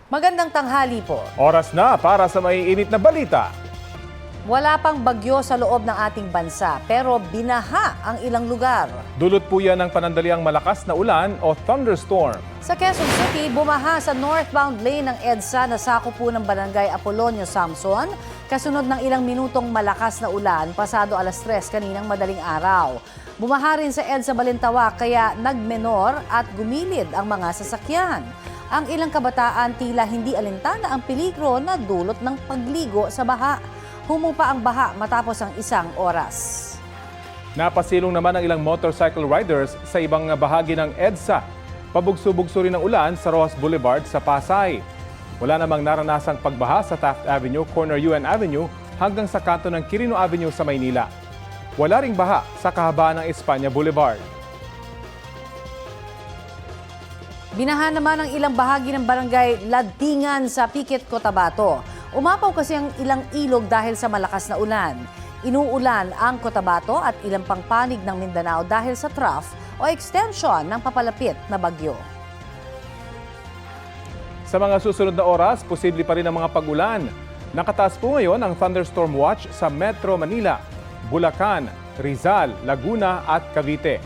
Magandang tanghali po. Oras na para sa maiinit na balita. Wala pang bagyo sa loob ng ating bansa pero binaha ang ilang lugar. Dulot po yan ng panandaliang malakas na ulan o thunderstorm. Sa Quezon City, bumaha sa northbound lane ng EDSA na sakop po ng barangay Apolonio Samson. Kasunod ng ilang minutong malakas na ulan pasado alas 3 kaninang madaling araw. Bumaha rin sa EDSA Balintawak kaya nagmenor at gumilid ang mga sasakyan. Ang ilang kabataan tila hindi alintana ang peligro na dulot ng pagligo sa baha. Humupa ang baha matapos ang isang oras. Napasilong naman ang ilang motorcycle riders sa ibang bahagi ng EDSA. Pabugso-bugso rin ang ulan sa Rojas Boulevard sa Pasay. Wala namang naranasang pagbaha sa Taft Avenue, corner UN Avenue hanggang sa kanto ng Quirino Avenue sa Maynila. Wala ring baha sa kahabaan ng Espanya Boulevard. Binaha naman ang ilang bahagi ng barangay Ladingan sa Piquet, Cotabato. Umapaw kasi ang ilang ilog dahil sa malakas na ulan. Inuulan ang Cotabato at ilang pang panig ng Mindanao dahil sa trough o extension ng papalapit na bagyo. Sa mga susunod na oras, posible pa rin ang mga pag-ulan. Nakataas po ngayon ang thunderstorm watch sa Metro Manila, Bulacan, Rizal, Laguna at Cavite.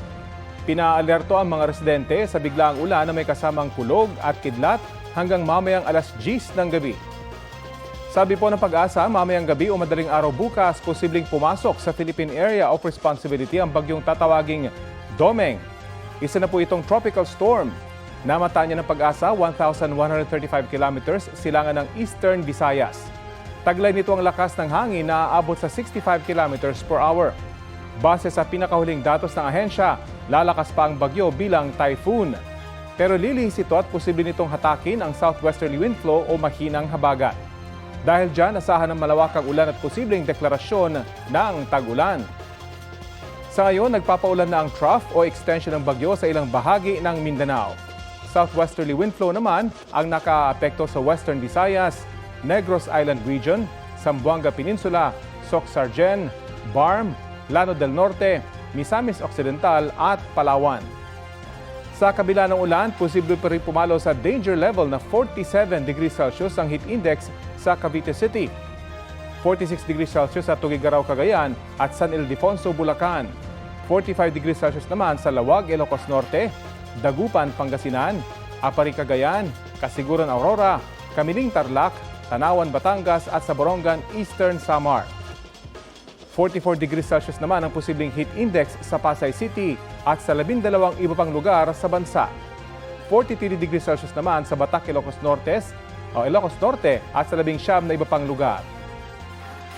Pinaalerto ang mga residente sa biglaang ulan na may kasamang kulog at kidlat hanggang mamayang alas 10 ng gabi. Sabi po ng Pag-asa, mamayang gabi o madaling araw bukas, posibleng pumasok sa Philippine Area of Responsibility ang bagyong tatawaging Domeng. Isa na po itong tropical storm. Namataan niya ng Pag-asa 1,135 kilometers silangan ng Eastern Visayas. Taglay nito ang lakas ng hangin na aabot sa 65 kilometers per hour. Base sa pinakahuling datos ng ahensya, lalakas pa ang bagyo bilang typhoon. Pero lilihis ito at posible nitong hatakin ang southwesterly wind flow o mahinang habagat. Dahil dyan, asahan ng malawakang ulan at posibleng deklarasyon ng tag-ulan. Sa ngayon, nagpapaulan na ang trough o extension ng bagyo sa ilang bahagi ng Mindanao. Southwesterly wind flow naman ang nakaapekto sa Western Visayas, Negros Island Region, Zamboanga Peninsula, Soc-Sargen, Barm, Llano del Norte, Misamis Occidental at Palawan. Sa kabila ng ulan, posible pa rin pumalo sa danger level na 47 degrees Celsius ang heat index sa Cavite City, 46 degrees Celsius sa Tuguegarao, Cagayan at San Ildefonso, Bulacan, 45 degrees Celsius naman sa Lawag, Ilocos Norte, Dagupan, Pangasinan, Apari, Cagayan, Kasiguran, Aurora, Kamiling, Tarlac, Tanawan, Batangas at sa Borongan, Eastern Samar. 44 degrees Celsius naman ang posibleng heat index sa Pasay City at sa 12 iba pang lugar sa bansa. 43 degrees Celsius naman sa Batac, Ilocos Norte at sa 19 na iba pang lugar.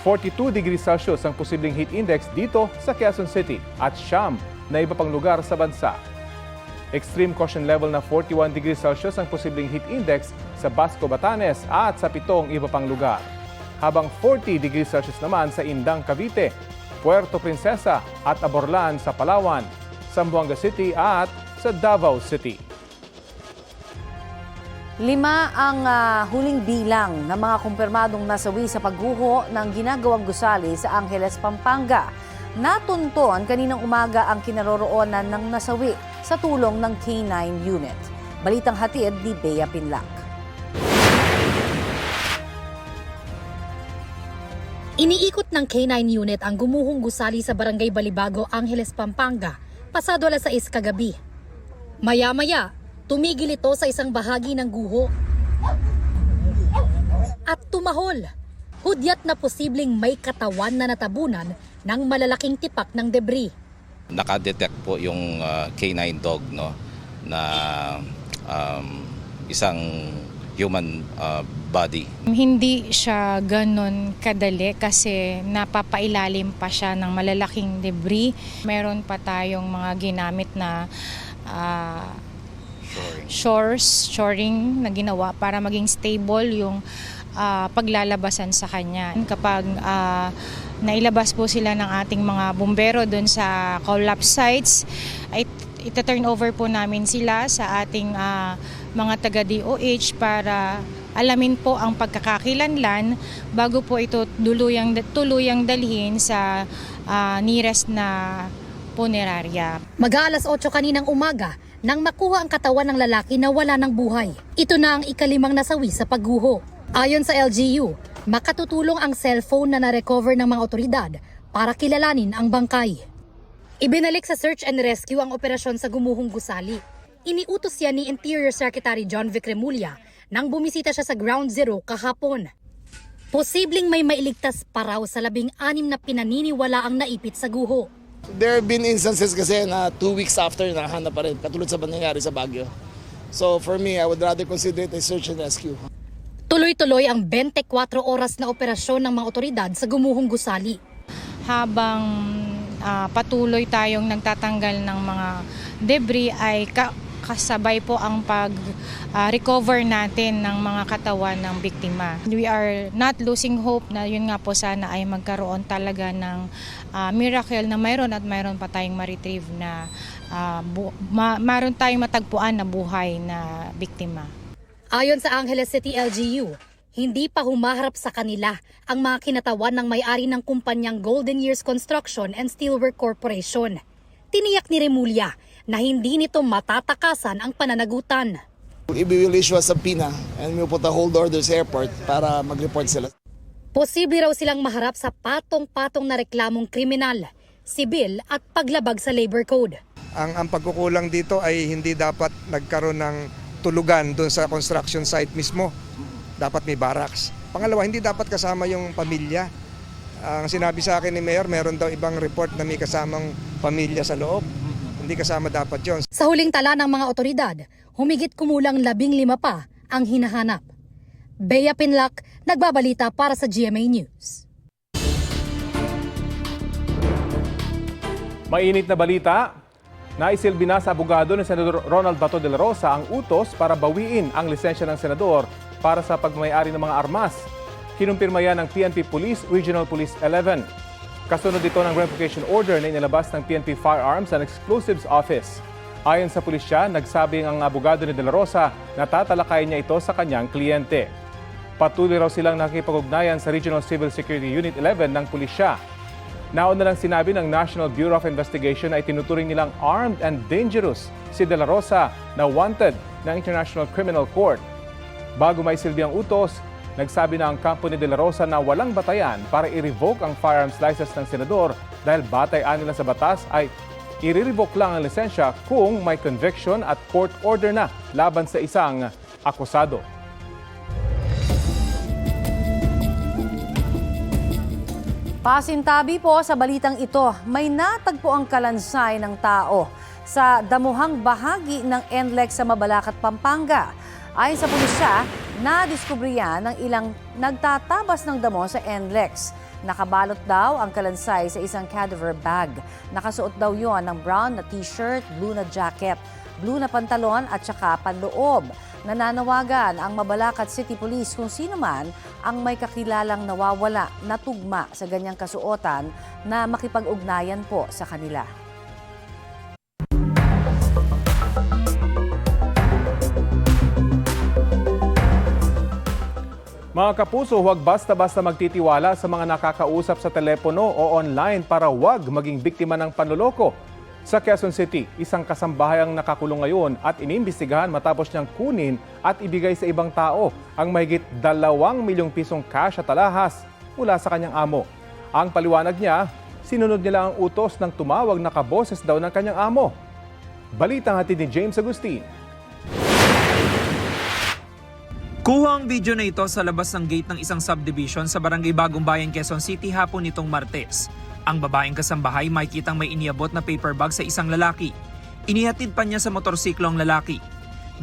42 degrees Celsius ang posibleng heat index dito sa Quezon City at Siam na iba pang lugar sa bansa. Extreme caution level na 41 degrees Celsius ang posibleng heat index sa Basco, Batanes at sa 7 iba pang lugar. Habang 40 degrees Celsius naman sa Indang, Cavite, Puerto Princesa at Aborlan sa Palawan, Zamboanga City at sa Davao City. 5 ang huling bilang ng mga kumpirmadong nasawi sa pagguho ng ginagawang gusali sa Angeles, Pampanga. Natunton kaninang umaga ang kinaroroonan ng nasawi sa tulong ng K9 unit. Balitang hatid ni Bea Pinlac. Iniikot ng K9 unit ang gumuhong gusali sa Barangay Balibago, Angeles, Pampanga, pasado alas 6 kagabi. Maya-maya, tumigil ito sa isang bahagi ng guho at tumahol. Hudyat na posibleng may katawan na natabunan ng malalaking tipak ng debris. Nakadetect po yung K9 dog, no, na isang human body. Hindi siya ganon kadali kasi napapailalim pa siya ng malalaking debris. Meron pa tayong mga ginamit na shoring na ginawa para maging stable yung paglalabasan sa kanya. Kapag nailabas po sila ng ating mga bumbero doon sa collapse sites, ay ita-turn over po namin sila sa ating mga taga-DOH para alamin po ang pagkakakilanlan bago po ito tuluyang dalhin sa nearest na punerarya. Mag-aalas 8 kaninang umaga nang makuha ang katawan ng lalaki na wala ng buhay. Ito na ang ikalimang nasawi sa pagguho. Ayon sa LGU, makatutulong ang cellphone na na-recover ng mga otoridad para kilalanin ang bangkay. Ibinalik sa search and rescue ang operasyon sa gumuhong gusali. Iniutos yan ni Interior Secretary John Vic Remulla nang bumisita siya sa Ground Zero kahapon. Posibleng may mailigtas pa raw sa 16 na pinaniniwala ang naipit sa guho. There have been instances kasi na 2 weeks after nahanap pa rin, katulad sa nangyari sa Baguio. So for me, I would rather consider it a search and rescue. Tuloy-tuloy ang 24 oras na operasyon ng mga otoridad sa gumuhong gusali. Habang patuloy tayong nagtatanggal ng mga debris ay kasabay po ang pag-recover natin ng mga katawan ng biktima. We are not losing hope na yun nga po sana ay magkaroon talaga ng miracle na mayroon pa tayong ma-retrieve na mayroon tayong matagpuan na buhay na biktima. Ayon sa Angeles City LGU, hindi pa humaharap sa kanila ang mga kinatawan ng may-ari ng kumpanyang Golden Years Construction and Steelwork Corporation. Tiniyak ni Remulla na hindi nito matatakasan ang pananagutan. We will issue a subpoena and we will put a hold order sa airport para mag-report sila. Posible raw silang maharap sa patong-patong na reklamong kriminal, sibil at paglabag sa labor code. Ang pagkukulang dito ay hindi dapat nagkaroon ng tulugan doon sa construction site mismo. Dapat may barracks. Pangalawa, hindi dapat kasama yung pamilya. Ang sinabi sa akin ni Mayor, meron daw ibang report na may kasamang pamilya sa loob. Hindi kasama dapat yon. Sa huling tala ng mga otoridad, humigit kumulang 15 pa ang hinahanap. Bea Pinlac, nagbabalita para sa GMA News. Mainit na balita. Naisilbi na sa abogado ni Senador Ronald Bato de la Rosa ang utos para bawiin ang lisensya ng senador para sa pagmamayari ng mga armas. Kinumpirma yan ng PNP Police Regional Police 11. Kasunod dito ng revocation order na inilabas ng PNP Firearms and Explosives Office. Ayon sa pulisya, nagsabing ang abogado ni de la Rosa na tatalakayin niya ito sa kanyang kliyente. Patuloy raw silang nakikipag-ugnayan sa Regional Civil Security Unit 11 ng pulisya. Nauna lang sinabi ng National Bureau of Investigation ay tinuturing nilang armed and dangerous si de la Rosa na wanted ng International Criminal Court. Bago may silbi ang utos, nagsabi na ang kampo ni de la Rosa na walang batayan para i-revoke ang firearms license ng senador dahil batay-an nila sa batas ay i-revoke lang ang lisensya kung may conviction at court order na laban sa isang akusado. Pasintabi po sa balitang ito, may natagpo ang kalansay ng tao sa damuhang bahagi ng NLEX sa Mabalacat, Pampanga. Ayon sa pulisya, nadiskubre yan ng ilang nagtatabas ng damo sa NLEX. Nakabalot daw ang kalansay sa isang cadaver bag. Nakasuot daw yon ng brown na t-shirt, blue na jacket, blue na pantalon at saka panloob. Nananawagan ang Mabalacat City Police kung sino man ang may kakilalang nawawala na tugma sa ganyang kasuotan na makipag-ugnayan po sa kanila. Mga kapuso, huwag basta-basta magtitiwala sa mga nakakausap sa telepono o online para huwag maging biktima ng panloloko. Sa Quezon City, isang kasambahay ang nakakulong ngayon at inimbestigahan matapos niyang kunin at ibigay sa ibang tao ang mahigit 2 milyong pisong cash at alahas mula sa kanyang amo. Ang paliwanag niya, sinunod nila ang utos ng tumawag na kaboses daw ng kanyang amo. Balitang hatid ni James Agustin. Kuha ang video na ito sa labas ng gate ng isang subdivision sa Barangay Bagong Bayan, Quezon City hapon nitong Martes. Ang babaeng kasambahay makikitang may iniabot na paper bag sa isang lalaki. Inihatid pa niya sa motorsiklo ang lalaki.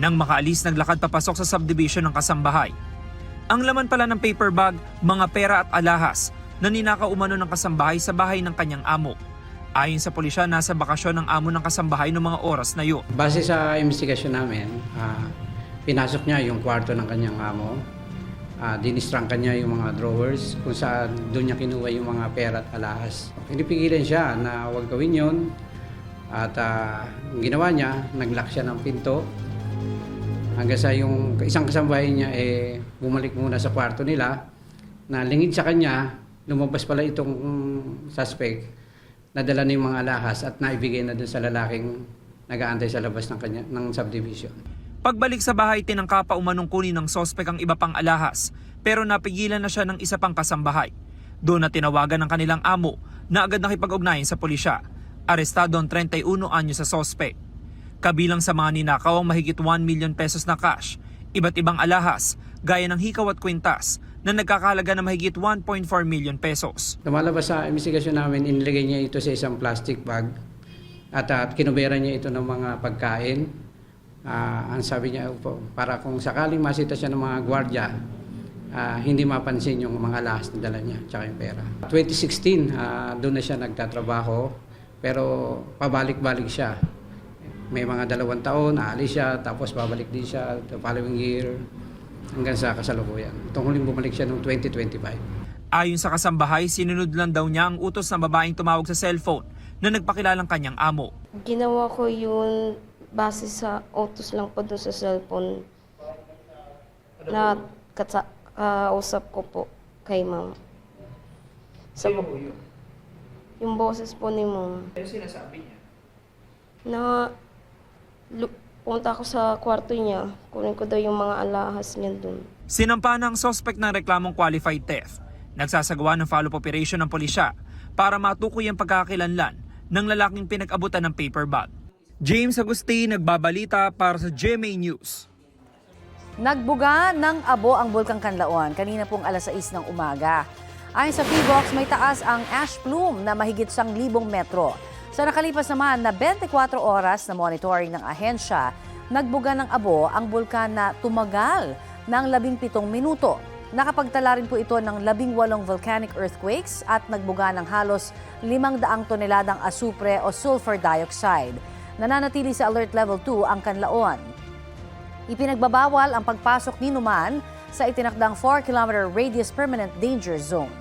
Nang makaalis, naglakad papasok sa subdivision ng kasambahay. Ang laman pala ng paper bag, mga pera at alahas na ninakaw umano ng kasambahay sa bahay ng kanyang amo. Ayon sa pulisya, nasa bakasyon ng amo ng kasambahay noong mga oras na yun. Base sa investigasyon namin, pinasok niya yung kwarto ng kanyang amo. Dinistrangkan niya yung mga drawers kung saan doon niya kinuha yung mga pera at alahas. Pinipigilan siya na huwag gawin yun At ang ginawa niya, nag-lock siya ng pinto. Hanggang sa yung isang kasambahay niya bumalik muna sa kwarto nila. Nalingid sa kanya, lumabas pala itong suspect. Nadala na yung mga alahas at naibigay na dun sa lalaking nag-aantay sa labas ng subdivision. Pagbalik sa bahay, tinangka pa umanong kunin ng sospek ang iba pang alahas, pero napigilan na siya ng isa pang kasambahay. Doon na tinawagan ng kanilang amo na agad nakipag-ugnayan sa pulisya. Arestado ang 31 anyo sa sospek. Kabilang sa mga ninakaw ang mahigit 1 million pesos na cash, iba't ibang alahas, gaya ng hikaw at kwintas, na nagkakahalaga na mahigit 1.4 million pesos. Lumalabas sa investigasyon namin, inilagay niya ito sa isang plastic bag at kinubera niya ito ng mga pagkain. Ang sabi niya, para kung sakaling masita siya ng mga gwardiya, hindi mapansin yung mga alahas na dala niya, tsaka yung pera. 2016, doon na siya nagtatrabaho, pero pabalik-balik siya. May mga 2 taon, aalis siya, tapos babalik din siya the following year, hanggang sa kasalukuyan. Itong huling bumalik siya noong 2025. Ayon sa kasambahay, sinunod lang daw niya ang utos ng babaeng tumawag sa cellphone na nagpakilalang kanyang amo. Ginawa ko yun base sa utos lang po doon sa cellphone na kausap ko po kay ma'am. Yung boses po ni ma'am. Ano sinasabi niya? Na punta ako sa kwarto niya, kunin ko daw yung mga alahas niya doon. Sinampa ng sospek ng reklamong qualified theft. Nagsasagawa ng follow-up operation ng pulisya para matukoy ang pagkakakilanlan ng lalaking pinag-abutan ng paper bag. James Agustin, nagbabalita para sa GMA News. Nagbuga ng abo ang Bulkang Kanlaon kanina pong alas 6 ng umaga. Ayon sa PBOX, may taas ang ash plume na mahigit 1,000 metro. Sa nakalipas naman na 24 oras na monitoring ng ahensya, nagbuga ng abo ang bulkan na tumagal ng 17 minuto. Nakapagtala rin po ito ng 18 volcanic earthquakes at nagbuga ng halos 500 toneladang asupre o sulfur dioxide. Nananatili sa Alert Level 2 ang Kanlaon. Ipinagbabawal ang pagpasok ni Numan sa itinakdang 4-kilometer radius permanent danger zone.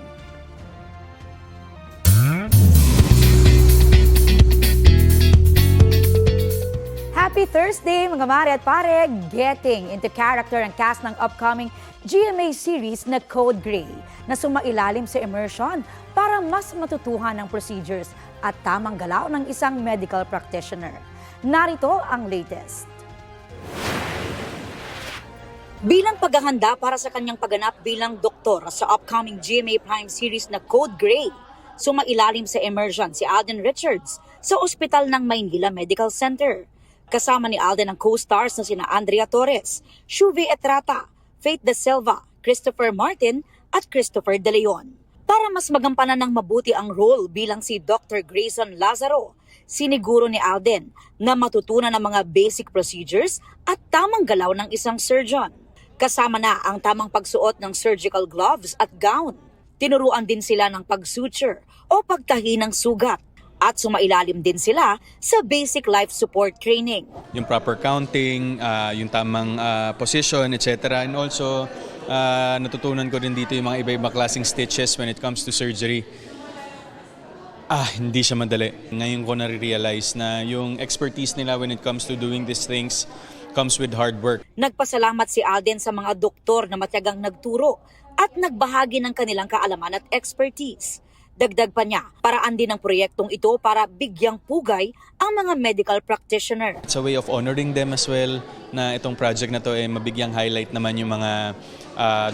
Happy Thursday mga mare at pare! Getting into character ang cast ng upcoming GMA series na Code Grey na sumailalim sa immersion para mas matutuhan ang procedures at tamang galaw ng isang medical practitioner. Narito ang latest. Bilang paghahanda para sa kanyang pagganap bilang doktor sa upcoming GMA Prime series na Code Grey, sumailalim sa immersion si Alden Richards sa ospital ng Maynila Medical Center. Kasama ni Alden ang co-stars na sina Andrea Torres, Shuvi Etrata, Faith De Silva, Christopher Martin at Christopher De Leon. Para mas magampanan ng mabuti ang role bilang si Dr. Grayson Lazaro, siniguro ni Alden na matutunan ang mga basic procedures at tamang galaw ng isang surgeon. Kasama na ang tamang pagsuot ng surgical gloves at gown. Tinuruan din sila ng pag-suture o pagtahi ng sugat. At sumailalim din sila sa basic life support training. Yung proper counting, yung tamang position, etc. And also, natutunan ko din dito yung mga iba-iba klaseng stitches when it comes to surgery. Hindi siya madali. Ngayon ko na-realize na yung expertise nila when it comes to doing these things comes with hard work. Nagpasalamat si Alden sa mga doktor na matyagang nagturo at nagbahagi ng kanilang kaalaman at expertise. Dagdag pa niya, paraan din ng proyektong ito para bigyang pugay ang mga medical practitioner. It's a way of honoring them as well, na itong project na to mabigyang highlight naman yung mga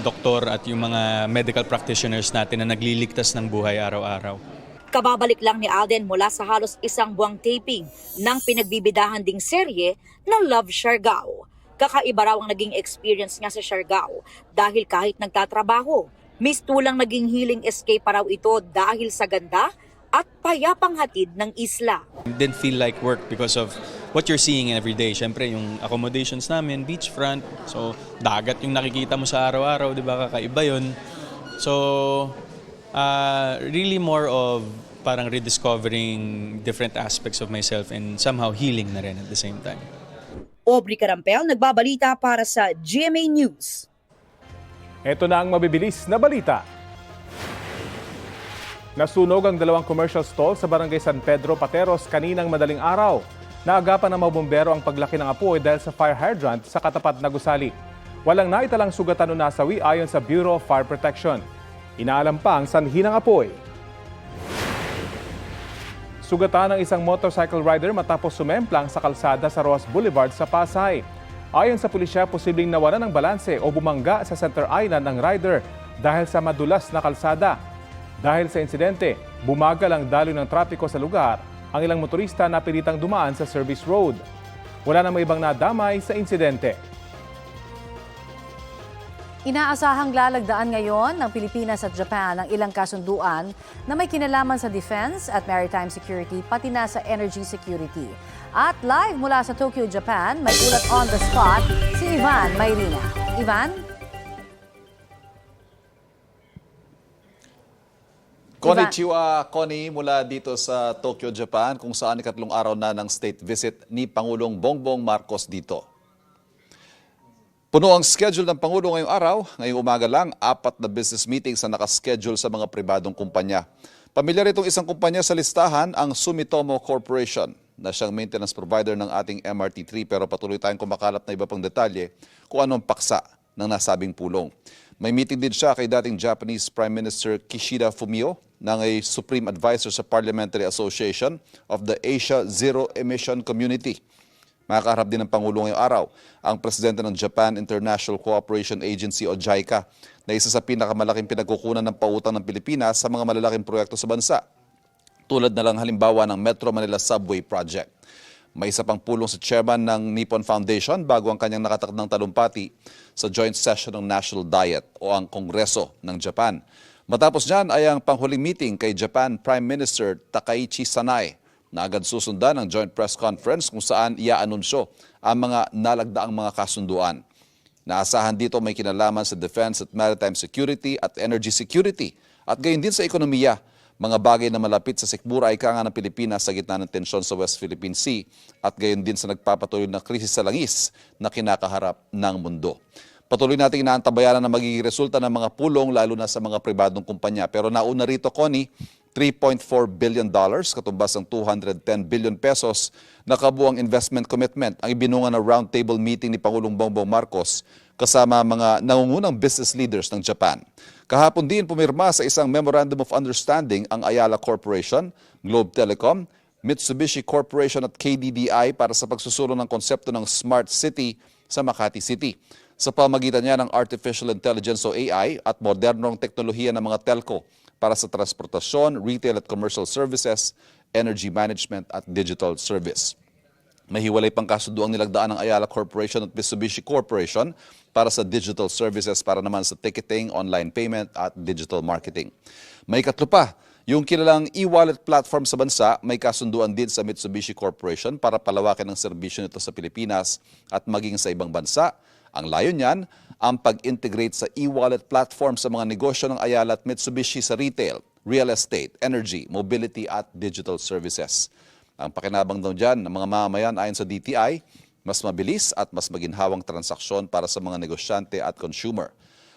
doktor at yung mga medical practitioners natin na nagliligtas ng buhay araw-araw. Kababalik lang ni Alden mula sa halos 1 buwang taping ng pinagbibidahan ding serye na Love Siargao. Kakaiba raw ang naging experience niya sa Siargao dahil kahit nagtatrabaho, mistulang naging healing escape pa raw ito dahil sa ganda at payapang hatid ng isla. It didn't feel like work because of what you're seeing every day. Siyempre, yung accommodations namin, beachfront, so dagat yung nakikita mo sa araw-araw, di ba, kakaiba yun. So, really more of parang rediscovering different aspects of myself and somehow healing na rin at the same time. Aubrey Carampel, nagbabalita para sa GMA News. Ito na ang mabibilis na balita. Nasunog ang 2 commercial stall sa barangay San Pedro, Pateros kaninang madaling araw. Naagapan ng mga bumbero ang paglaki ng apoy dahil sa fire hydrant sa katapat na gusali. Walang naitalang sugatan o nasawi ayon sa Bureau of Fire Protection. Inaalam pa ang sanhi ng apoy. Sugatan ng isang motorcycle rider matapos sumemplang sa kalsada sa Roas Boulevard sa Pasay. Ayon sa pulisya, posibleng nawalan ng balanse o bumangga sa center island ng rider dahil sa madulas na kalsada. Dahil sa insidente, bumagal ang daloy ng trapiko sa lugar. Ang ilang motorista napilitang dumaan sa service road. Wala namang ibang nadamay sa insidente. Inaasahang lalagdaan ngayon ng Pilipinas at Japan ang ilang kasunduan na may kinalaman sa defense at maritime security pati na sa energy security. At live mula sa Tokyo, Japan, may ulat on the spot si Ivan Mayrina. Ivan? Konnichiwa, Connie, mula dito sa Tokyo, Japan, kung saan ikatlong araw na ng state visit ni Pangulong Bongbong Marcos dito. Puno ang schedule ng Pangulo ngayong araw. Ngayong umaga lang, 4 na business meetings ang nakaschedule sa mga pribadong kumpanya. Pamilyar itong isang kumpanya sa listahan, ang Sumitomo Corporation, na siyang maintenance provider ng ating MRT3, pero patuloy tayong kumakalat na iba pang detalye kung anong paksa ng nasabing pulong. May meeting din siya kay dating Japanese Prime Minister Kishida Fumio ng Supreme Advisor sa Parliamentary Association of the Asia Zero Emission Community. Makakaharap din ng Pangulo ngayong araw ang presidente ng Japan International Cooperation Agency o JICA na isa sa pinakamalaking pinagkukunan ng pautang ng Pilipinas sa mga malalaking proyekto sa bansa. Tulad na lang halimbawa ng Metro Manila Subway Project. May isa pang pulong sa chairman ng Nippon Foundation bago ang kanyang nakatakdang talumpati sa joint session ng National Diet o ang Kongreso ng Japan. Matapos dyan ay ang panghuling meeting kay Japan Prime Minister Takaichi Sanae na agad susundan ng joint press conference kung saan iaanunsyo ang mga nalagdaang mga kasunduan. Naasahan dito may kinalaman sa defense at maritime security at energy security at gayon din sa ekonomiya, mga bagay na malapit sa sikmura ika ng Pilipinas sa gitna ng tensyon sa West Philippine Sea at gayon din sa nagpapatuloy na krisis sa langis na kinakaharap ng mundo. Patuloy nating inaantabayanan na magiging resulta ng mga pulong lalo na sa mga pribadong kumpanya. Pero nauna rito, Connie, $3.4 billion, katumbas ng 210 billion pesos na kabuang investment commitment ang ibinunga na roundtable meeting ni Pangulong Bongbong Marcos kasama mga nangungunang business leaders ng Japan. Kahapon din pumirma sa isang Memorandum of Understanding ang Ayala Corporation, Globe Telecom, Mitsubishi Corporation at KDDI para sa pagsusulong ng konsepto ng Smart City sa Makati City. Sa pamagitan niya ng Artificial Intelligence o AI at modernong teknolohiya ng mga telco para sa transportasyon, retail at commercial services, energy management at digital service. May hiwalay pang kasunduang nilagdaan ng Ayala Corporation at Mitsubishi Corporation para sa digital services para naman sa ticketing, online payment at digital marketing. May katlo pa, yung kilalang e-wallet platform sa bansa, may kasunduan din sa Mitsubishi Corporation para palawakin ang serbisyo nito sa Pilipinas at maging sa ibang bansa. Ang layon niyan, ang pag-integrate sa e-wallet platform sa mga negosyo ng Ayala at Mitsubishi sa retail, real estate, energy, mobility at digital services. Ang pakinabang daw dyan ng mga mamamayan ayon sa DTI, mas mabilis at mas maginhawang transaksyon para sa mga negosyante at consumer.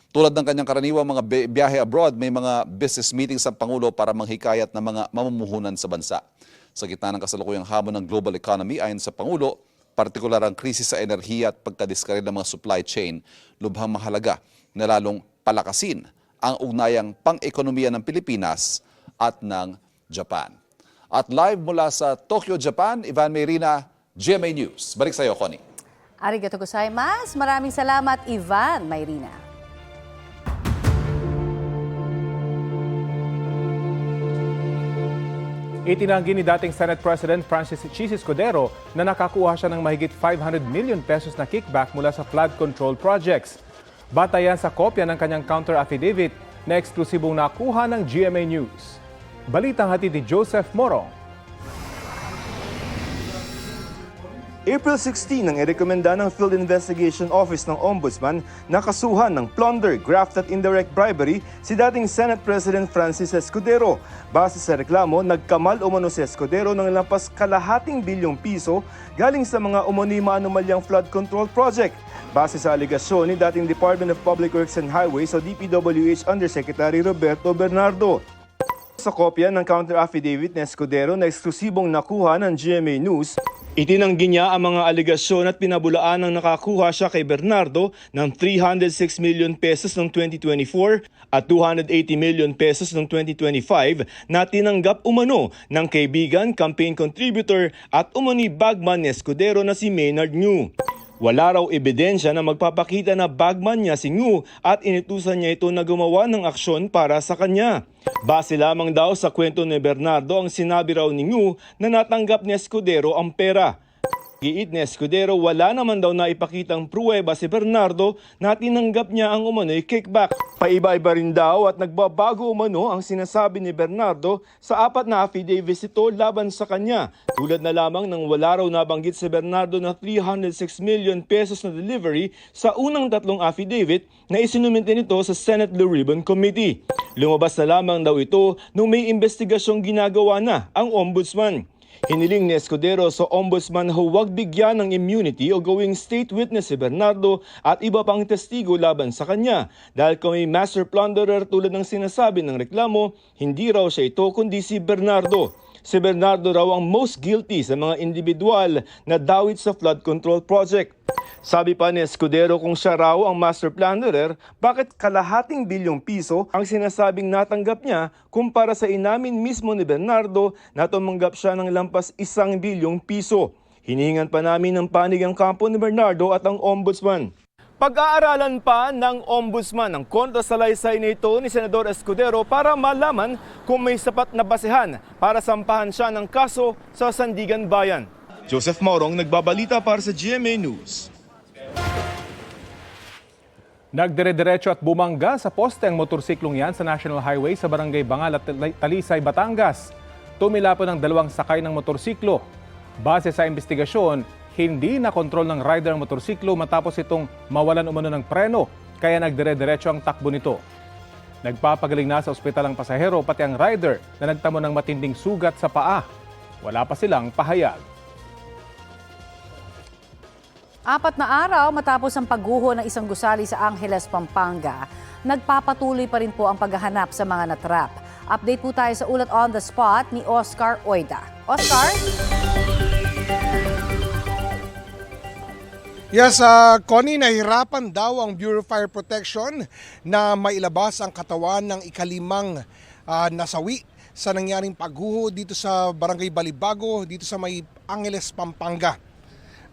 Tulad ng kanyang karaniwang mga biyahe abroad, may mga business meetings ang Pangulo para manghikayat ng mga mamumuhunan sa bansa. Sa gitna ng kasalukuyang hamon ng global economy, ayon sa Pangulo, partikular ang krisis sa enerhiya at pagkadiskaril ng mga supply chain, lubhang mahalaga na lalong palakasin ang ugnayang pang-ekonomiya ng Pilipinas at ng Japan. At live mula sa Tokyo, Japan, Ivan Mayrina, GMA News. Balik sa iyo, Connie. Arigato gozaimasu. Maraming salamat, Ivan Mayrina. Itinanggi ni dating Senate President Francis Chis Escudero na nakakuha siya ng mahigit 500 million pesos na kickback mula sa flood control projects. Batayan sa kopya ng kanyang counter affidavit na eksklusibong nakuha ng GMA News. Balitang hatid ni Joseph Morong. April 16 nang irekomenda ng Field Investigation Office ng Ombudsman na kasuhan ng plunder, graft at indirect bribery si dating Senate President Francis Escudero. Base sa reklamo, nagkamal umano si Escudero ng lampas kalahating bilyong piso galing sa mga umano'y maanumalyang flood control project. Base sa aligasyon ni dating Department of Public Works and Highways o DPWH Undersecretary Roberto Bernardo. Sa kopya ng counter affidavit ni Escudero na eksklusibong nakuha ng GMA News, itinanggi niya ang mga aligasyon at pinabulaan ng nakakuha siya kay Bernardo ng 306 million pesos noong 2024 at 280 million pesos noong 2025 na tinanggap umano ng kaibigan, campaign contributor at umani bagman ni Escudero na si Maynard Ngu. Wala raw ebidensya na magpapakita na bagman niya si Ngu at inutusan niya ito na gumawa ng aksyon para sa kanya. Base lamang daw sa kwento ni Bernardo ang sinabi raw ni Ngu na natanggap ni Escudero ang pera. Giit ni Escudero, wala naman daw na ipakitang pruweba si Bernardo na tinanggap niya ang umano'y kickback. Paiba-iba rin daw at nagbabago umano ang sinasabi ni Bernardo sa 4 na affidavits ito laban sa kanya. Tulad na lamang ng wala raw nabanggit si Bernardo na 306 million pesos na delivery sa unang 3 affidavit na isinumite nito sa Senate Blue Ribbon Committee. Lumabas na lamang daw ito nung may investigasyong ginagawa na ang Ombudsman. Hiniling ni Escudero sa Ombudsman na huwag bigyan ng immunity o gawing state witness si Bernardo at iba pang testigo laban sa kanya dahil kung may master plunderer tulad ng sinasabi ng reklamo, hindi raw siya ito kundi si Bernardo. Si Bernardo raw ang most guilty sa mga individual na dawit sa flood control project. Sabi pa ni Escudero kung siya raw ang master plunderer, bakit kalahating bilyong piso ang sinasabing natanggap niya kumpara sa inamin mismo ni Bernardo na tumanggap siya ng lampas 1 bilyong piso. Hinihingan pa namin ng panig ang kampo ni Bernardo at ang Ombudsman. Pag-aaralan pa ng Ombudsman ang kontrasalaysay nito ni Senador Escudero para malaman kung may sapat na basehan para sampahan siya ng kaso sa Sandigan Bayan. Joseph Morong nagbabalita para sa GMA News. Nagdire-diretso at bumangga sa poste ang motorsiklong yan sa National Highway sa Barangay Bangal at Talisay, Batangas. Tumila po ng 2 sakay ng motorsiklo. Base sa investigasyon, hindi na kontrol ng rider ang motorsiklo matapos itong mawalan umano ng preno, kaya nagdire-diretso ang takbo nito. Nagpapagaling na sa ospital ang pasahero pati ang rider na nagtamo ng matinding sugat sa paa. Wala pa silang pahayag. 4 na araw matapos ang pagguho ng isang gusali sa Angeles, Pampanga, nagpapatuloy pa rin po ang paghahanap sa mga natrap. Update po tayo sa ulat on the spot ni Oscar Oida. Oscar? Yes, Connie, nahirapan daw ang Bureau of Fire Protection na mailabas ang katawan ng ika-5 nasawi sa nangyaring pagguho dito sa Barangay Balibago, dito sa may Angeles, Pampanga.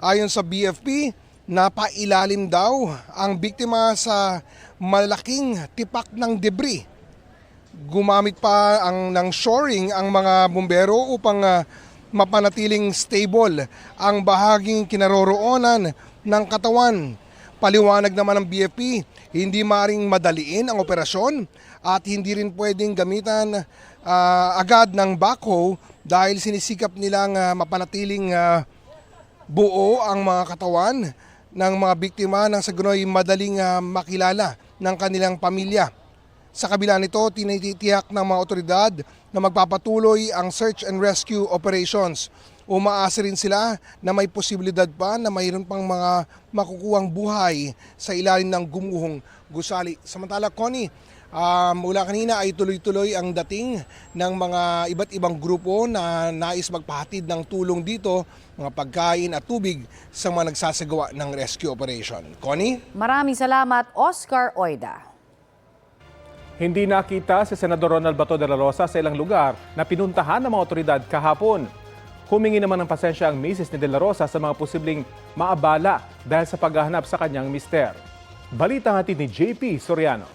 Ayon sa BFP, napailalim daw ang biktima sa malaking tipak ng debris. Gumamit pa ng shoring ang mga bumbero upang mapanatiling stable ang bahaging kinaroroonan ng katawan. Paliwanag naman ng BFP, hindi maaaring madaliin ang operasyon at hindi rin pwedeng gamitan agad ng backhoe dahil sinisikap nilang mapanatiling buo ang mga katawan ng mga biktima nang sa ganoy madaling makilala ng kanilang pamilya. Sa kabila nito, tinitiyak ng mga otoridad na magpapatuloy ang search and rescue operations. Umaasa rin sila na may posibilidad pa na mayroon pang mga makukuhang buhay sa ilalim ng gumuhong gusali. Samantala, Connie, mula kanina ay tuloy-tuloy ang dating ng mga iba't ibang grupo na nais magpahatid ng tulong dito, mga pagkain at tubig sa mga nagsasagawa ng rescue operation. Connie? Maraming salamat, Oscar Oida. Hindi nakita si Senador Ronald Bato de la Rosa sa ilang lugar na pinuntahan ng mga otoridad kahapon. Humingi naman ng pasensya ang misis ni de la Rosa sa mga posibleng maabala dahil sa paghahanap sa kanyang mister. Balita natin ni JP Soriano.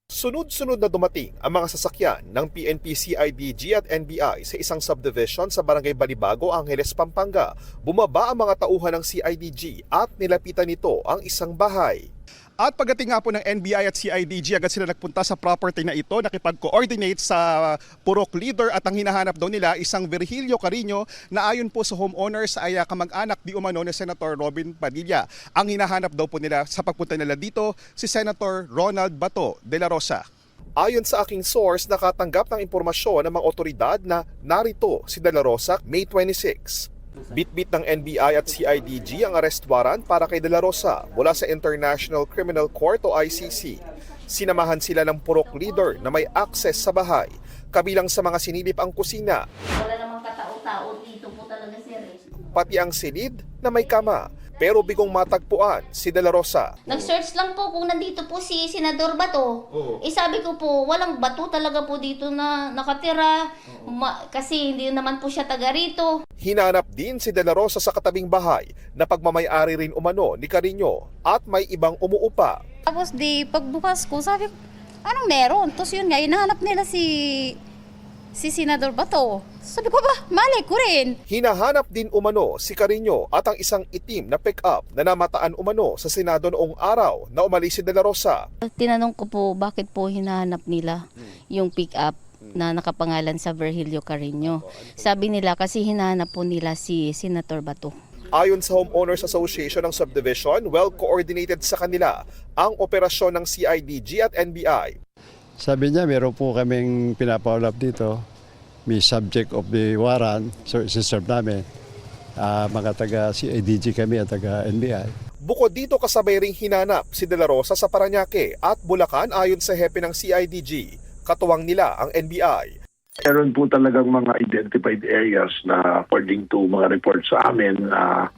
Sunod-sunod na dumating ang mga sasakyan ng PNP, CIDG at NBI sa isang subdivision sa Barangay Balibago, Angeles, Pampanga. Bumaba ang mga tauhan ng CIDG at nilapitan nito ang isang bahay. At pagdating nga po ng NBI at CIDG, agad sila nagpunta sa property na ito, nakipag-coordinate sa purok leader at ang hinahanap daw nila isang Virgilio Carino na ayon po sa homeowners ay kamag-anak di umano ni Senator Robin Padilla. Ang hinahanap daw po nila sa pagpunta nila dito si Senator Ronald Bato de la Rosa. Ayon sa aking source, nakatanggap ng impormasyon ng mga otoridad na narito si de la Rosa May 26. Bitbit ng NBI at CIDG ang arrest warrant para kay De La Rosa mula sa International Criminal Court o ICC. Sinamahan sila ng purok leader na may access sa bahay. Kabilang sa mga sinilip ang kusina, Wala namang katao-tao dito po talaga, sir. pati ang silid na may kama. Pero bigong matagpuan si De La Rosa. Nag-search lang po kung nandito po si Senador Bato. Sabi ko po, walang bato talaga po dito na nakatira. Kasi hindi naman po siya taga rito. Hinanap din si De La Rosa sa katabing bahay na pagmamay-ari rin umano ni Carino at may ibang umuupa. Tapos pagbukas ko, sabi ko, anong meron? Tapos yun nga, hinahanap nila si Senador Bato. Sabi ko ba, malay ko rin. Hinahanap din umano si Carino at ang isang itim na pick-up na namataan umano sa Senado noong araw na umalis si De La Rosa. Tinanong ko po, bakit po hinahanap nila yung pick-up na nakapangalan sa Virgilio Carino. Sabi nila kasi hinahanap po nila si Senator Bato. Ayon sa Homeowners Association ng Subdivision, well-coordinated sa kanila ang operasyon ng CIDG at NBI. Sabi niya, meron po kaming pinapaulap dito. May subject of the warrant, so isi-serve namin. Mga taga-CIDG kami at taga-NBI. Bukod dito, kasabay ring hinanap si De La Rosa sa Parañaque at Bulacan ayon sa hepe ng CIDG. Katuwang nila ang NBI. Meron po talagang mga identified areas na according to mga reports sa amin na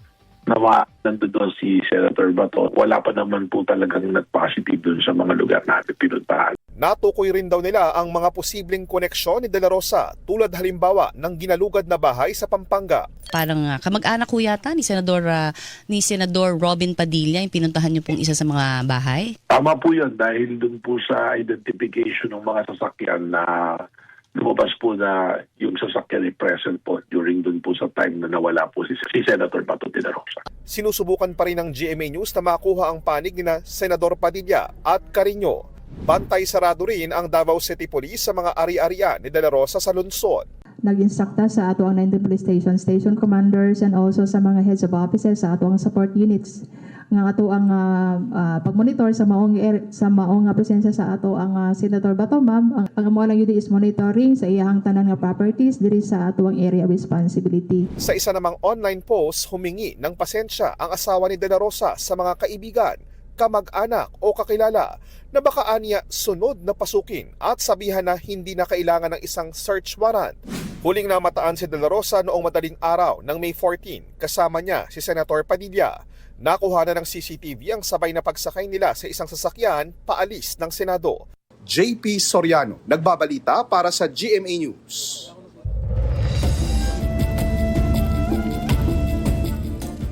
nandun si Senator Bato. Wala pa naman po talagang nag-positive dun sa mga lugar natin pinuntahan. Natukoy rin daw nila ang mga posibleng koneksyon ni De La Rosa tulad halimbawa ng ginalugad na bahay sa Pampanga. Parang kamag-anak ko yata ni Senador Robin Padilla yung pinuntahan niyo pong isa sa mga bahay. Tama po yun dahil dun po sa identification ng mga sasakyan na lumabas po na yung sasakyan ay present po during dun po sa time na nawala po si Senator Bato de la Rosa. Sinusubukan pa rin ng GMA News na makuha ang panig ni Senador Padilla at Carino. Bantay sarado rin ang Davao City Police sa mga ari-arian ni De La Rosa sa lungsod. Nag-instructa sa ato ang 19 police station commanders and also sa mga heads of offices sa ato ang support units nga ato ang pag-monitor sa maong presensya sa ato ang Senator Bato, ma'am. Ang mo lang yun is monitoring sa iyang tanan nga properties diri sa ato ang area of responsibility. Sa isa namang online post, humingi ng pasensya ang asawa ni De La Rosa sa mga kaibigan, kamag-anak o kakilala na baka aniya sunod na pasukin at sabihan na hindi na kailangan ng isang search warrant. Huling namataan si De La Rosa noong madaling araw ng May 14 kasama niya si Senator Padilla. Nakuha na ng CCTV ang sabay na pagsakay nila sa isang sasakyan paalis ng Senado. JP Soriano, nagbabalita para sa GMA News.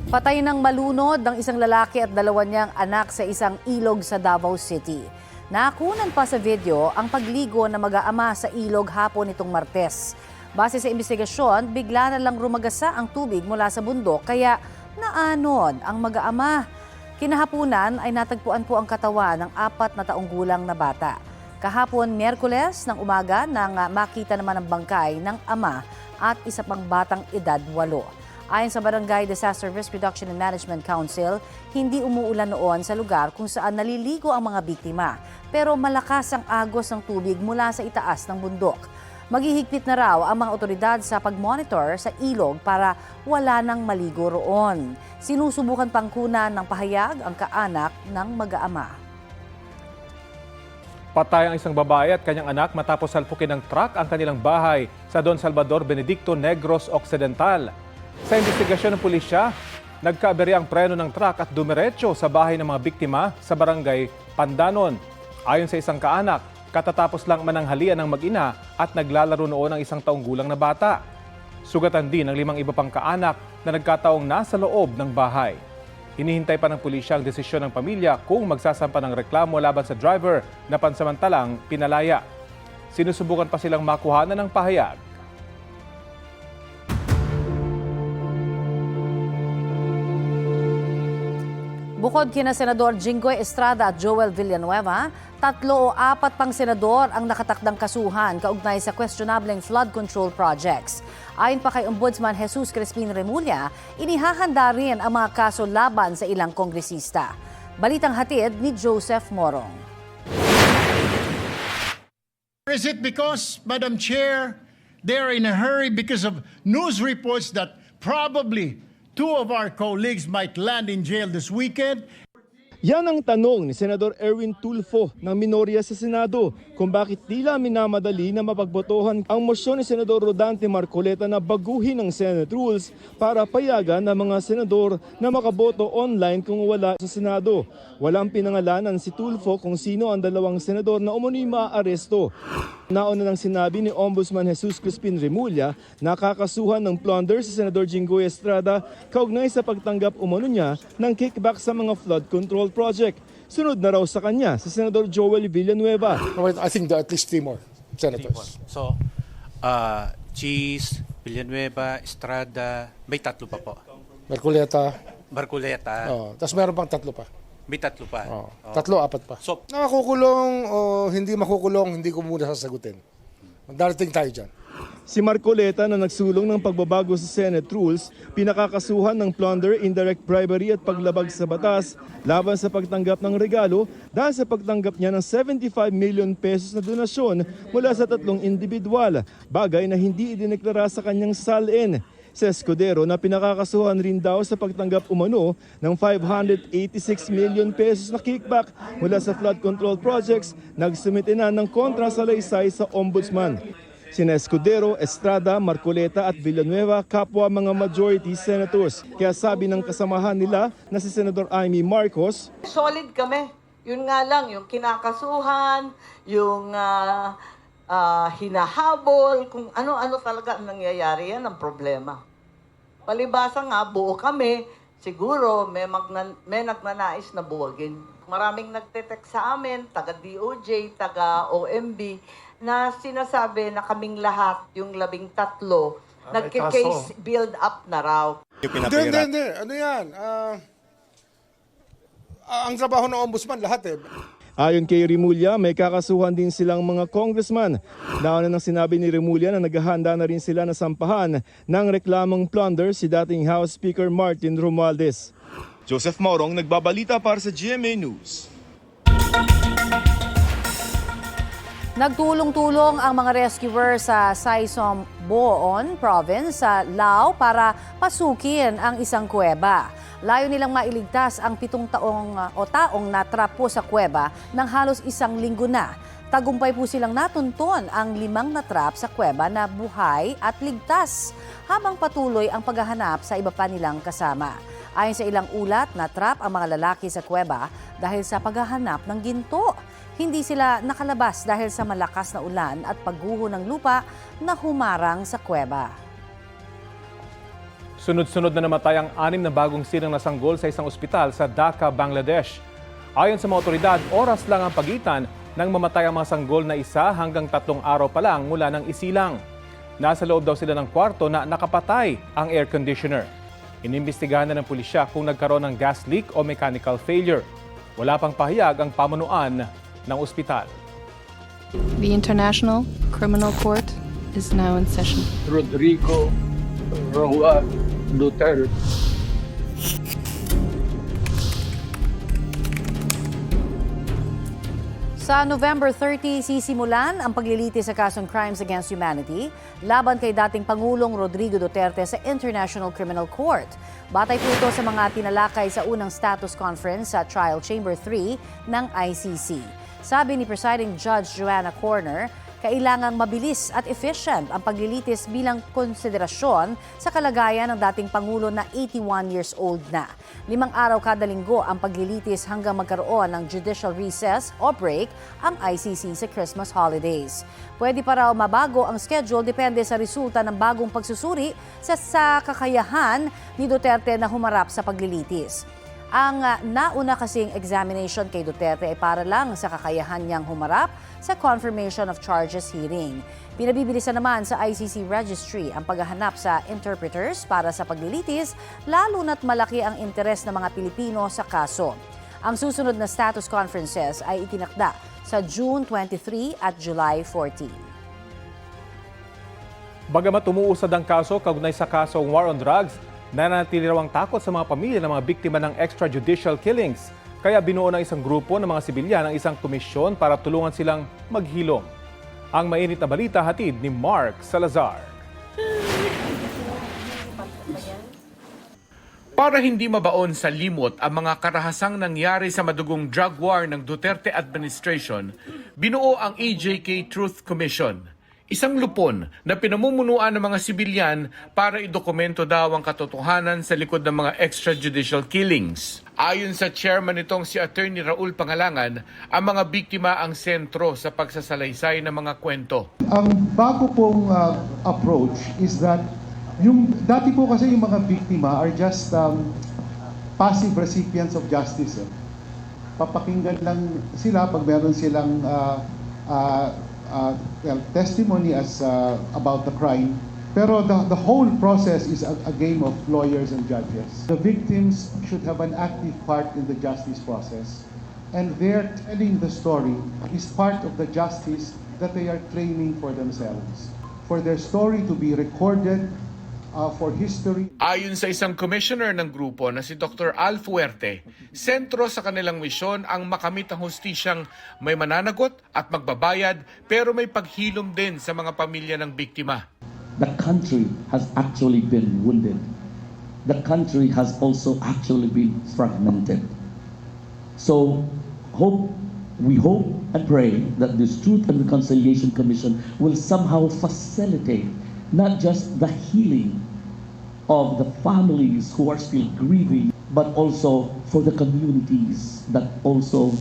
Patay ng malunod ng isang lalaki at dalawa niyang anak sa isang ilog sa Davao City. Nakunan pa sa video ang pagligo na mag-aama sa ilog hapon nitong Martes. Base sa investigasyon, bigla na lang rumagasa ang tubig mula sa bundok kaya naanod ang mag-aama. Kinahapunan ay natagpuan po ang katawan ng 4 na taong gulang na bata. Kahapon, Miyerkules ng umaga nang makita naman ang bangkay ng ama at isa pang batang edad 8. Ayon sa Barangay Disaster Risk Reduction and Management Council, hindi umuulan noon sa lugar kung saan naliligo ang mga biktima. Pero malakas ang agos ng tubig mula sa itaas ng bundok. Maghihigpit na raw ang mga otoridad sa pag-monitor sa ilog para wala nang maligo roon. Sinusubukan pang kunan ng pahayag ang kaanak ng mag-aama. Patay ang isang babae at kanyang anak matapos salpukin ng truck ang kanilang bahay sa Don Salvador Benedicto Negros Occidental. Sa investigasyon ng pulisya, nagkaaberya ang preno ng truck at dumiretso sa bahay ng mga biktima sa barangay Pandanon. Ayon sa isang kaanak, katatapos lang mananghalian ng mag-ina at naglalaro noon ang isang taong gulang na bata. Sugatan din ang 5 iba pang kaanak na nagkataong nasa loob ng bahay. Hinihintay pa ng pulisya ang desisyon ng pamilya kung magsasampa ng reklamo laban sa driver na pansamantalang pinalaya. Sinusubukan pa silang makuhanan ng pahayag. Bukod kina Senador Jinggoy Estrada at Joel Villanueva, 3 o 4 pang senador ang nakatakdang kasuhan kaugnay sa questionableng flood control projects. Ayon pa kay Ombudsman Jesus Crispin Remulla, inihahanda rin ang mga kaso laban sa ilang kongresista. Balitang hatid ni Joseph Morong. Is it because, Madam Chair, they're in a hurry because of news reports that probably 2 of our colleagues might land in jail this weekend? Yan ang tanong ni Senador Erwin Tulfo ng minorya sa Senado kung bakit tila minamadali na mapagbotohan ang mosyon ni Senador Rodante Marcoleta na baguhin ang Senate rules para payagan ng mga senador na makaboto online kung wala sa Senado. Walang pinangalanan si Tulfo kung sino ang dalawang senador na umano'y maaaresto. Nauna nang sinabi ni Ombudsman Jesus Crispin Remulla na kakasuhan ng plunder si Senador Jinggoy Estrada kaugnay sa pagtanggap umano niya ng kickback sa mga flood control project. Sunod na raw sa kanya si Senador Joel Villanueva. I think there are at least 3 more senators. So, Cheese, Villanueva, Estrada, may 3 pa po. Marcoleta. Tapos meron pang 3 pa. May 3 pa. 3, 4 pa. So, nakakukulong o hindi makukulong, hindi ko muna sasagutin. Darating tayo dyan. Si Marcoleta na nagsulong ng pagbabago sa Senate rules, pinakakasuhan ng plunder, indirect bribery at paglabag sa batas laban sa pagtanggap ng regalo dahil sa pagtanggap niya ng 75 million pesos na donasyon mula sa 3 individual, bagay na hindi idineklara sa kanyang salin. Si Escudero na pinakakasuhan rin daw sa pagtanggap umano ng 586 million pesos na kickback mula sa flood control projects, nagsumite na ng kontra salaysay sa Ombudsman. Sina Escudero, Estrada, Marcoleta at Villanueva kapwa mga majority senators. Kaya sabi ng kasamahan nila na si Senador Amy Marcos, solid kami. Yun nga lang, yung kinakasuhan, yung hinahabol, kung ano-ano talaga ang nangyayari, yan ang problema. Palibasa nga, buo kami, siguro may nagnanais na buwagin. Maraming nagtetext sa amin, taga DOJ, taga OMB, na sinasabi na kaming lahat, yung 13, nagke-case build up na raw. Hindi. Ano yan? Ang trabaho ng ombudsman, lahat eh. Ayon kay Remulla, may kakasuhan din silang mga congressman. Nauna nang sinabi ni Remulla na naghahanda na rin sila na sampahan ng reklamong plunder si dating House Speaker Martin Romualdez. Joseph Maurong, nagbabalita para sa GMA News. Nagtulong-tulong ang mga rescuer sa Saizom, Boon Province sa Lao para pasukin ang isang kuweba. Layo nilang mailigtas ang 7 taong natrapo sa kuweba ng halos 1 linggo na. Tagumpay po silang natunton ang 5 natrap sa kuweba na buhay at ligtas habang patuloy ang paghahanap sa iba pa nilang kasama. Ayon sa ilang ulat, natrap ang mga lalaki sa kuweba dahil sa paghahanap ng ginto. Hindi sila nakalabas dahil sa malakas na ulan at pagguho ng lupa na humarang sa kuweba. Sunod-sunod na namatay ang 6 na bagong sinang nasanggol sa isang ospital sa Dhaka, Bangladesh. Ayon sa mga otoridad, oras lang ang pagitan nang mamatay ang mga sanggol na 1 hanggang 3 araw pa lang mula ng isilang. Nasa loob daw sila ng kwarto na nakapatay ang air conditioner. Inimbestigahan na ng pulisya kung nagkaroon ng gas leak o mechanical failure. Wala pang pahayag ang pamunuan ng ospital. The International Criminal Court is now in session. Rodrigo Roa Duterte. Sa November 30, sisimulan ang paglilitis sa kasong Crimes Against Humanity laban kay dating Pangulong Rodrigo Duterte sa International Criminal Court. Batay po ito sa mga tinalakay sa unang status conference sa Trial Chamber 3 ng ICC. Sabi ni Presiding Judge Joanna Corner, kailangang mabilis at efficient ang paglilitis bilang konsiderasyon sa kalagayan ng dating Pangulo na 81 years old na. 5 araw kada linggo ang paglilitis hanggang magkaroon ng judicial recess o break ang ICC sa Christmas holidays. Pwede pa raw mabago ang schedule depende sa resulta ng bagong pagsusuri sa kakayahan ni Duterte na humarap sa paglilitis. Ang nauna kasing examination kay Duterte ay para lang sa kakayahan niyang humarap sa confirmation of charges hearing. Pinabibilisan naman sa ICC registry ang paghahanap sa interpreters para sa paglilitis, lalo na't malaki ang interes ng mga Pilipino sa kaso. Ang susunod na status conferences ay itinakda sa June 23 at July 14. Bagamat umuusad ang kaso kaugnay sa kasong war on drugs, nananatili raw ang takot sa mga pamilya ng mga biktima ng extrajudicial killings. Kaya binuo ng isang grupo ng mga sibilyan ang isang komisyon para tulungan silang maghilom. Ang mainit na balita hatid ni Mark Salazar. Para hindi mabaon sa limot ang mga karahasang nangyari sa madugong drug war ng Duterte administration, binuo ang AJK Truth Commission. Isang lupon na pinamumunuan ng mga sibilyan para idokumento daw ang katotohanan sa likod ng mga extrajudicial killings. Ayon sa chairman nitong si Attorney Raul Pangalangan, ang mga biktima ang sentro sa pagsasalaysay ng mga kwento. Ang bago pong approach is that dati po kasi yung mga biktima are just passive recipients of justice. Papakinggan lang sila pag meron silang testimony about the crime. Pero the whole process is a game of lawyers and judges. The victims should have an active part in the justice process. And their telling the story is part of the justice that they are claiming for themselves. For their story to be recorded, for history. Ayon sa isang commissioner ng grupo na si Dr. Al Fuerte, sentro sa kanilang misyon ang makamit ang hustisyang may mananagot at magbabayad pero may paghilom din sa mga pamilya ng biktima. The country has actually been wounded. The country has also actually been fragmented. So we hope and pray that this Truth and Reconciliation Commission will somehow facilitate not just the healing of the families who are still grieving, but also for the communities that also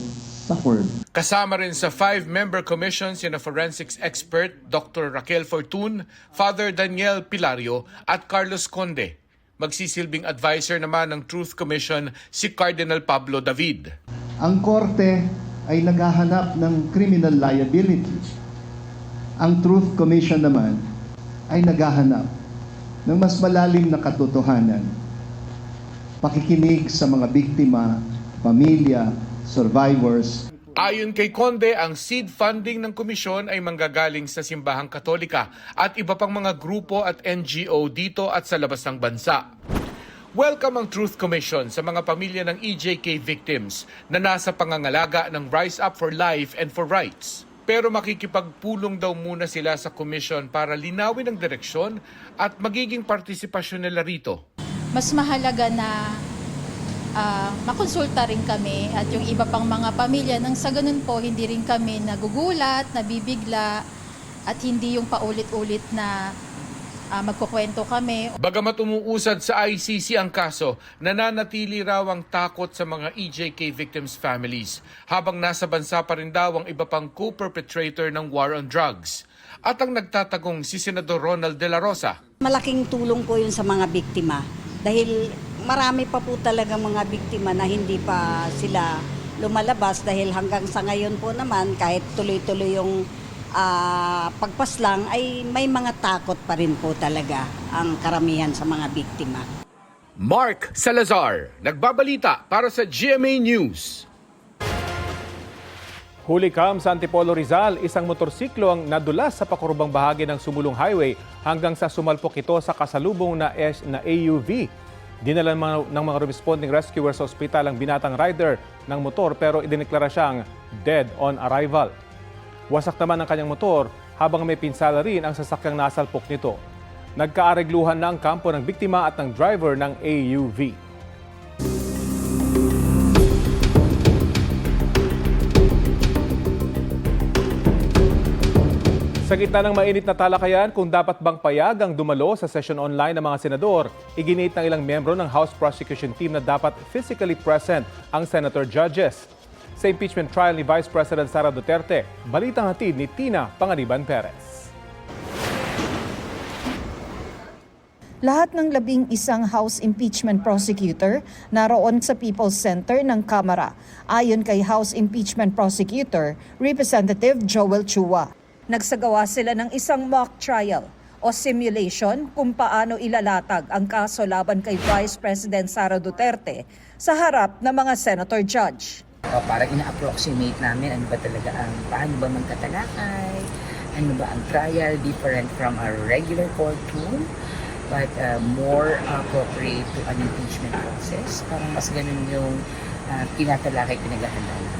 suffered. Kasama rin sa 5-member commission sina forensics expert Dr. Raquel Fortun, Father Daniel Pilario at Carlos Conde. Magsisilbing advisor naman ng Truth Commission si Cardinal Pablo David. Ang korte ay naghahanap ng criminal liability. Ang Truth Commission naman ay naghahanap ng mas malalim na katotohanan. Pakikinig sa mga biktima, pamilya, survivors. Ayon kay Conde, ang seed funding ng komisyon ay manggagaling sa Simbahang Katolika at iba pang mga grupo at NGO dito at sa labas ng bansa. Welcome ang Truth Commission sa mga pamilya ng EJK victims na nasa pangangalaga ng Rise Up for Life and for Rights. Pero makikipagpulong daw muna sila sa komisyon para linawin ang direksyon at magiging partisipasyon nila rito. Mas mahalaga na makonsulta rin kami at yung iba pang mga pamilya nang sa ganun po hindi rin kami nagugulat, nabibigla at hindi yung paulit-ulit na magkukwento kami. Bagamat umuusad sa ICC ang kaso, nananatili raw ang takot sa mga EJK victims' families habang nasa bansa pa rin daw ang iba pang co-perpetrator ng war on drugs. At ang nagtatagong si Senador Ronald De La Rosa. Malaking tulong po yun sa mga biktima dahil marami pa po talaga mga biktima na hindi pa sila lumalabas dahil hanggang sa ngayon po naman kahit tuloy-tuloy yung pagpaslang ay may mga takot pa rin po talaga ang karamihan sa mga biktima. Mark Salazar, nagbabalita para sa GMA News. Hulikam sa Antipolo Rizal, isang motorsiklo ang nadulas sa pakurubang bahagi ng Sumulong Highway hanggang sa sumalpok ito sa kasalubong na AUV. Dinala ng mga responding rescuers sa ospital ang binatang rider ng motor pero idineklara siyang dead on arrival. Wasak naman ang kanyang motor habang may pinsala rin ang sasakyang nasalpok nito. Nagkaaregluhan na ang kampo ng biktima at ng driver ng AUV. Sa gitna ng mainit na talakayan kung dapat bang payag ang dumalo sa session online ng mga senador, iginit ng ilang membro ng House Prosecution Team na dapat physically present ang senator judges. Sa impeachment trial ni Vice President Sara Duterte, balitang hatid ni Tina Panganiban Perez. Lahat ng 11 House Impeachment Prosecutor naroon sa People's Center ng Kamara, ayon kay House Impeachment Prosecutor Representative Joel Chua. Nagsagawa sila ng isang mock trial o simulation kung paano ilalatag ang kaso laban kay Vice President Sara Duterte sa harap ng mga senator judge. Parang ina-approximate namin ano ba talaga paano ba magkatalakay, ano ba ang trial, different from a regular courtroom, but more appropriate to an impeachment process. Parang mas ganun yung tinatalakay, pinag-aaralan namin.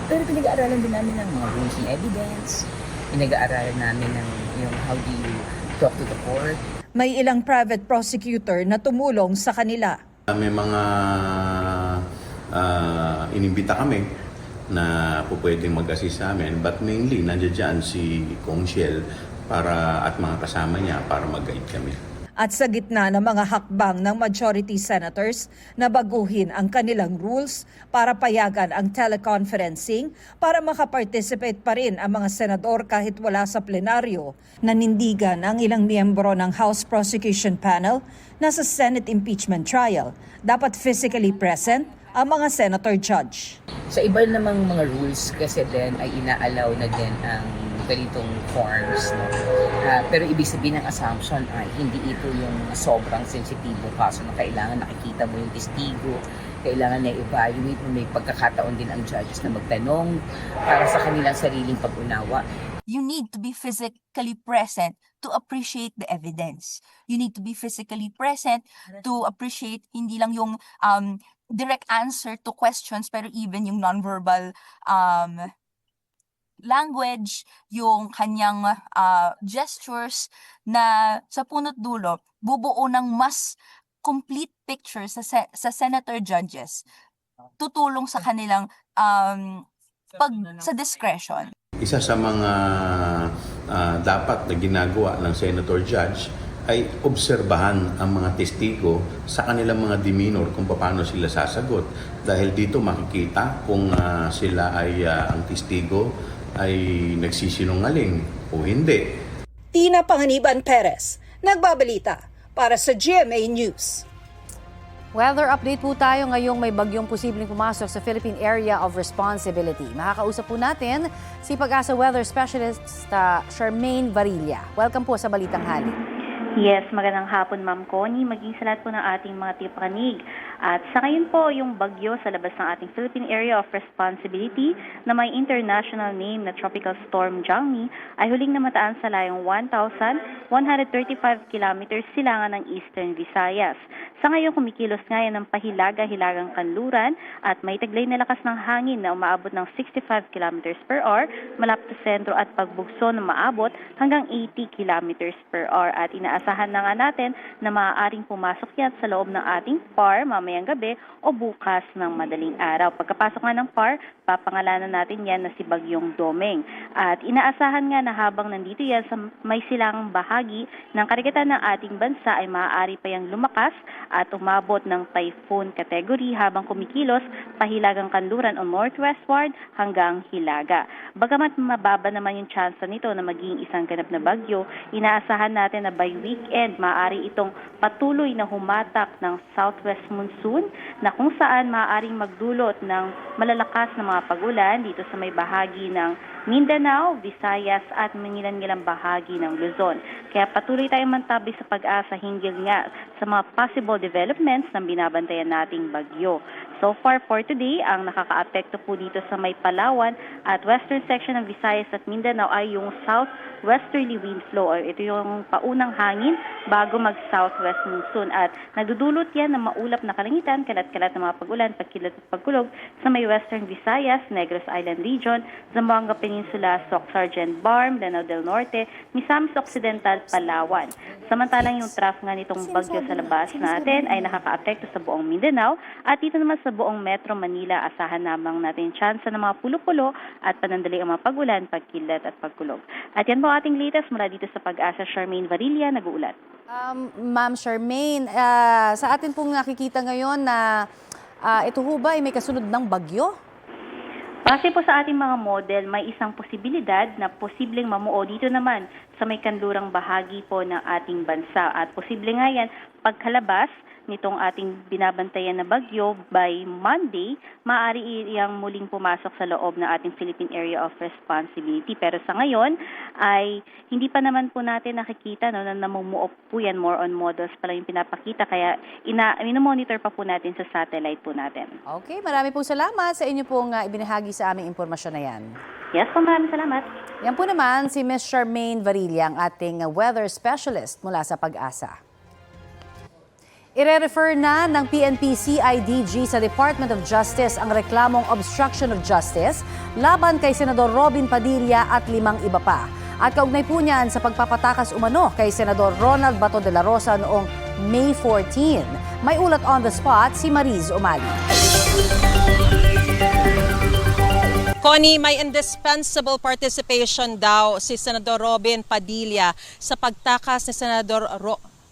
Pero pinag-aaralan din namin ng mga rules and evidence, pinag-aaralan namin ng yung how do you talk to the court. May ilang private prosecutor na tumulong sa kanila. May mga inimbita kami na pwedeng mag-assist sa amin, but mainly nandiyan dyan si Kong Shell at mga kasama niya para mag-guide kami. At sa gitna ng mga hakbang ng majority senators na baguhin ang kanilang rules para payagan ang teleconferencing para makaparticipate pa rin ang mga senador kahit wala sa plenaryo, nanindigan ang ilang miyembro ng House Prosecution Panel na sa Senate impeachment trial dapat physically present ang mga senator judge. Sa iba namang mga rules kasi din ay inaalaw na din ang ganitong forms. No? Pero ibig sabihin ng assumption ay hindi ito yung sobrang sensitibong kaso na kailangan nakikita mo yung testigo, kailangan na evaluate mo, may pagkakataon din ang judges na magtanong para sa kanilang sariling pag-unawa. You need to be physically present to appreciate the evidence. You need to be physically present to appreciate hindi lang yung direct answer to questions, pero even yung nonverbal language, yung kanyang gestures na sa punot dulo, bubuo ng mas complete picture sa senator judges. Tutulong sa kanilang sa discretion. Isa sa mga dapat na ginagawa ng senator judge ay obserbahan ang mga testigo sa kanilang mga demeanor kung paano sila sasagot. Dahil dito makikita kung sila ay ang testigo ay nagsisinungaling o hindi. Tina Panganiban Perez, nagbabalita para sa GMA News. Weather update po tayo ngayong may bagyong posibleng pumasok sa Philippine Area of Responsibility. Makakausap po natin si Pag-asa Weather Specialist Charmaine Varilla. Welcome po sa Balitang Hali. Yes, magandang hapon Ma'am Connie, maging sa lahat po ng ating mga tipanig. At sa ngayon po, yung bagyo sa labas ng ating Philippine Area of Responsibility na may international name na Tropical Storm Jangmi ay huling namataan sa layong 1,135 kilometers silangan ng Eastern Visayas. Sa ngayon, kumikilos nga yan ng pahilaga-hilagang kanluran at may taglay na lakas ng hangin na umaabot ng 65 kilometers per hour malapit sa sentro at pagbugso na maabot hanggang 80 kilometers per hour. At inaasahan na nga natin na maaaring pumasok yan sa loob ng ating PAR mamayang gabi o bukas ng madaling araw. Pagkapasok nga ng PAR, papangalanan natin yan na si Bagyong Domeng. At inaasahan nga na habang nandito yan sa may silang bahagi ng karagatan ng ating bansa ay maaari pa yang lumakas at umabot ng typhoon category habang kumikilos pahilagang kanluran o northwestward hanggang Hilaga. Bagamat mababa naman yung chance nito na maging isang ganap na bagyo, inaasahan natin na by weekend maaari itong patuloy na humatak ng southwest monsoon na kung saan maaaring magdulot ng malalakas na mga pagulan dito sa may bahagi ng Mindanao, Visayas at mangilan-ngilang bahagi ng Luzon. Kaya patuloy tayong mantabi sa pag-asa hinggil nga sa mga possible developments ng binabantayan nating bagyo. So far for today, ang nakakaapekto po dito sa may Palawan at western section ng Visayas at Mindanao ay yung southwesterly wind flow or ito yung paunang hangin bago mag-southwest monsoon at nagdudulot yan ng maulap na kalangitan, kalat-kalat na mga pagulan, pagkilat at pagkulog sa may western Visayas, Negros Island Region, Zamboanga Peninsula, Soc Sargent Barm, Lanao del Norte, Misamis Occidental, Palawan. Samantalang yung trough nga nitong bagyo sa labas natin ay nakakaapekto sa buong Mindanao at dito naman sa buong Metro Manila, asahan namang natin tsansa ng mga pulo-pulo at panandali ang mga pagulan, pagkilat at pagkulog. At yan po ating latest mula dito sa Pag-asa. Charmaine Varilla, nag-uulat. Ma'am Charmaine, sa atin pong nakikita ngayon na ito ho ba ay may kasunod ng bagyo? Kasi po sa ating mga model, may isang posibilidad na posibleng mamuo dito naman sa may kanlurang bahagi po ng ating bansa. At posible nga yan pagkalabas nitong ating binabantayan na bagyo by Monday, maaari iyang muling pumasok sa loob ng ating Philippine Area of Responsibility. Pero sa ngayon ay hindi pa naman po natin nakikita na namumuo po yan, more on models pa lang yung pinapakita. Kaya monitor pa po natin sa satellite po natin. Okay, marami pong salamat sa inyo pong ibinahagi sa aming impormasyon na yan. Yes po, maraming salamat. Yan po naman si Ms. Charmaine Varilla, ang ating weather specialist mula sa Pag-asa. Ire-refer na ng PNP-CIDG sa Department of Justice ang reklamong obstruction of justice laban kay Senador Robin Padilla at 5 iba pa. At kaugnay po niyan sa pagpapatakas umano kay Senador Ronald Bato de la Rosa noong May 14. May ulat on the spot si Mariz Umali. Connie, may indispensable participation daw si Senador Robin Padilla sa pagtakas ni Senador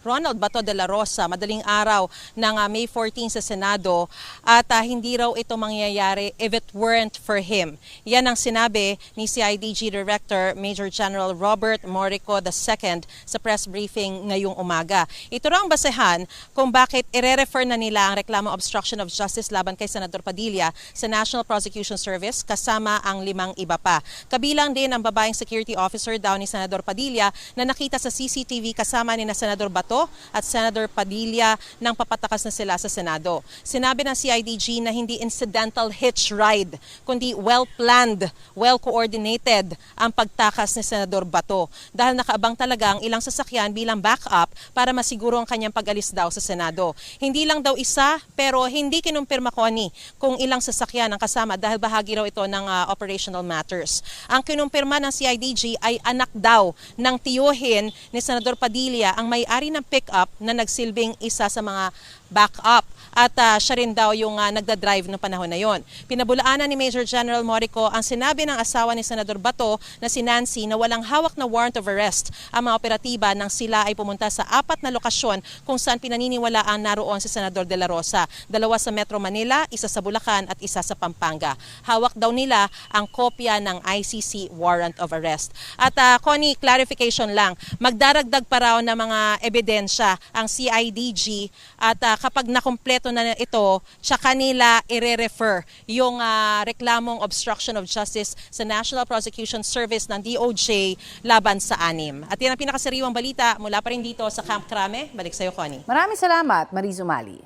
Ronald Bato de la Rosa madaling araw ng May 14 sa Senado at hindi raw ito mangyayari if it weren't for him. Yan ang sinabi ni CIDG Director Major General Robert Morico II sa press briefing ngayong umaga. Ito raw ang basehan kung bakit ire-refer na nila ang reklamo obstruction of justice laban kay Senador Padilla sa National Prosecution Service kasama ang 5 iba pa. Kabilang din ang babaeng security officer daw ni Senador Padilla na nakita sa CCTV kasama ni na Senador Bato at Senator Padilla nang papatakas na sila sa Senado. Sinabi ng CIDG na hindi incidental hitch ride, kundi well-planned, well-coordinated ang pagtakas ni Senador Bato dahil nakaabang talaga ang ilang sasakyan bilang backup para masiguro ang kanyang pag-alis daw sa Senado. Hindi lang daw isa pero hindi kinumpirma Connie kung ilang sasakyan ang kasama dahil bahagi raw ito ng operational matters. Ang kinumpirma ng CIDG ay anak daw ng tiyuhin ni Senador Padilla ang may-ari ng pick-up na nagsilbing isa sa mga backup at siya rin daw yung nagda-drive noong panahon na yon. Pinabulaanan ni Major General Morico ang sinabi ng asawa ni Senador Bato na si Nancy na walang hawak na warrant of arrest ang mga operatiba nang sila ay pumunta sa 4 na lokasyon kung saan pinaniniwalaang naroon si Senador de la Rosa. 2 sa Metro Manila, 1 sa Bulacan at 1 sa Pampanga. Hawak daw nila ang kopya ng ICC warrant of arrest. At Connie, clarification lang, magdaragdag pa raw ng mga ebidensya ang CIDG at kapag nakumpleto na ito, tsaka nila ire-refer yung reklamong obstruction of justice sa National Prosecution Service ng DOJ laban sa 6. At yan ang pinakasariwang balita mula pa rin dito sa Camp Crame. Balik sa'yo, Connie. Maraming salamat, Mariz Umali.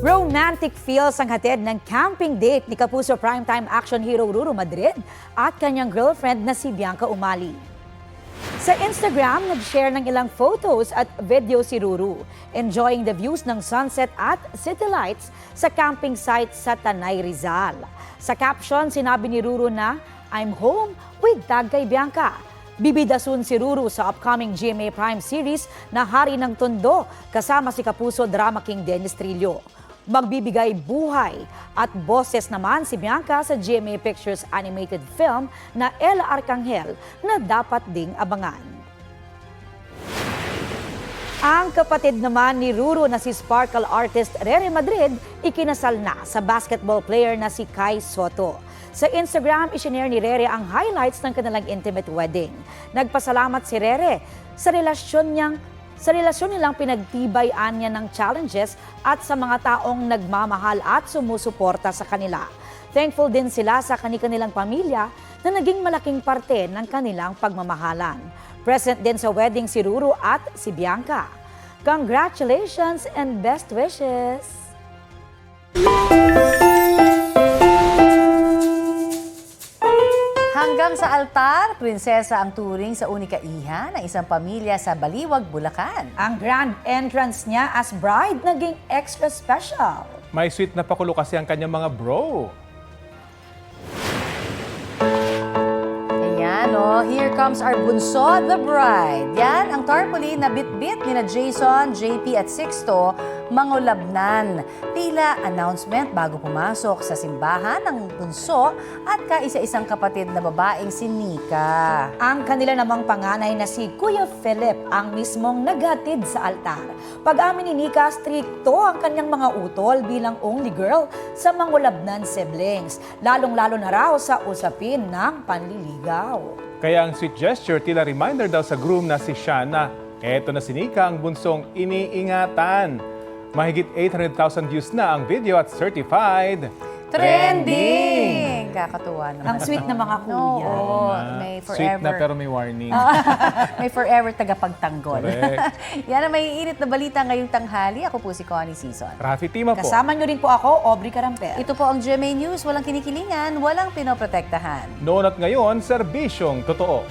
Romantic feels ang hatid ng camping date ni Kapuso primetime action hero Ruru Madrid at kanyang girlfriend na si Bianca Umali. Sa Instagram, nag-share ng ilang photos at video si Ruru, enjoying the views ng sunset at city lights sa camping site sa Tanay, Rizal. Sa caption, sinabi ni Ruru na, "I'm home with tag kay Bianca." Bibida soon si Ruru sa upcoming GMA Prime series na Hari ng Tondo kasama si Kapuso Drama King Dennis Trillo. Magbibigay buhay at boses naman si Bianca sa GMA Pictures animated film na El Arcangel na dapat ding abangan. Ang kapatid naman ni Ruru na si sparkle artist Rere Madrid ikinasal na sa basketball player na si Kai Soto. Sa Instagram, isinare ni Rere ang highlights ng kanilang intimate wedding. Nagpasalamat si Rere sa relasyon nilang pinagtibayan niya ng challenges at sa mga taong nagmamahal at sumusuporta sa kanila. Thankful din sila sa kanilang pamilya na naging malaking parte ng kanilang pagmamahalan. Present din sa wedding si Ruru at si Bianca. Congratulations and best wishes! Hanggang sa altar, prinsesa ang turing sa unika iha ng isang pamilya sa Baliwag, Bulacan. Ang grand entrance niya as bride naging extra special. May sweet na pakulo kasi ang kanyang mga bro. Ayan o, here comes our bunso, the bride. Yan ang tarpaulin na bit-bit ni na Jason, JP at Sixto, mangulabnan. Tila announcement bago pumasok sa simbahan ng bunso at kaisa-isang kapatid na babaeng si Nika. Ang kanila namang panganay na si Kuya Philip ang mismong naghatid sa altar. Pag-amin ni Nika, strikto ang kanyang mga utol bilang only girl sa mangulabnan siblings. Lalong-lalo na raw sa usapin ng panliligaw. Kaya ang sweet gesture tila reminder daw sa groom na si Shana. Eto na si Nika ang bunsong iniingatan. Mahigit 800,000 views na ang video at certified trending! Kakatuwa naman. Ang sweet na mga kuya. Oo, may forever. Sweet na pero may warning. May forever tagapagtanggol. Correct. Yan ang may init na balita ngayong tanghali. Ako po si Connie Season. Rafi Tima po. Kasama nyo rin po ako, Aubrey Carampel. Ito po ang GMA News. Walang kinikilingan, walang pinoprotektahan. Noon at ngayon, serbisyong totoo.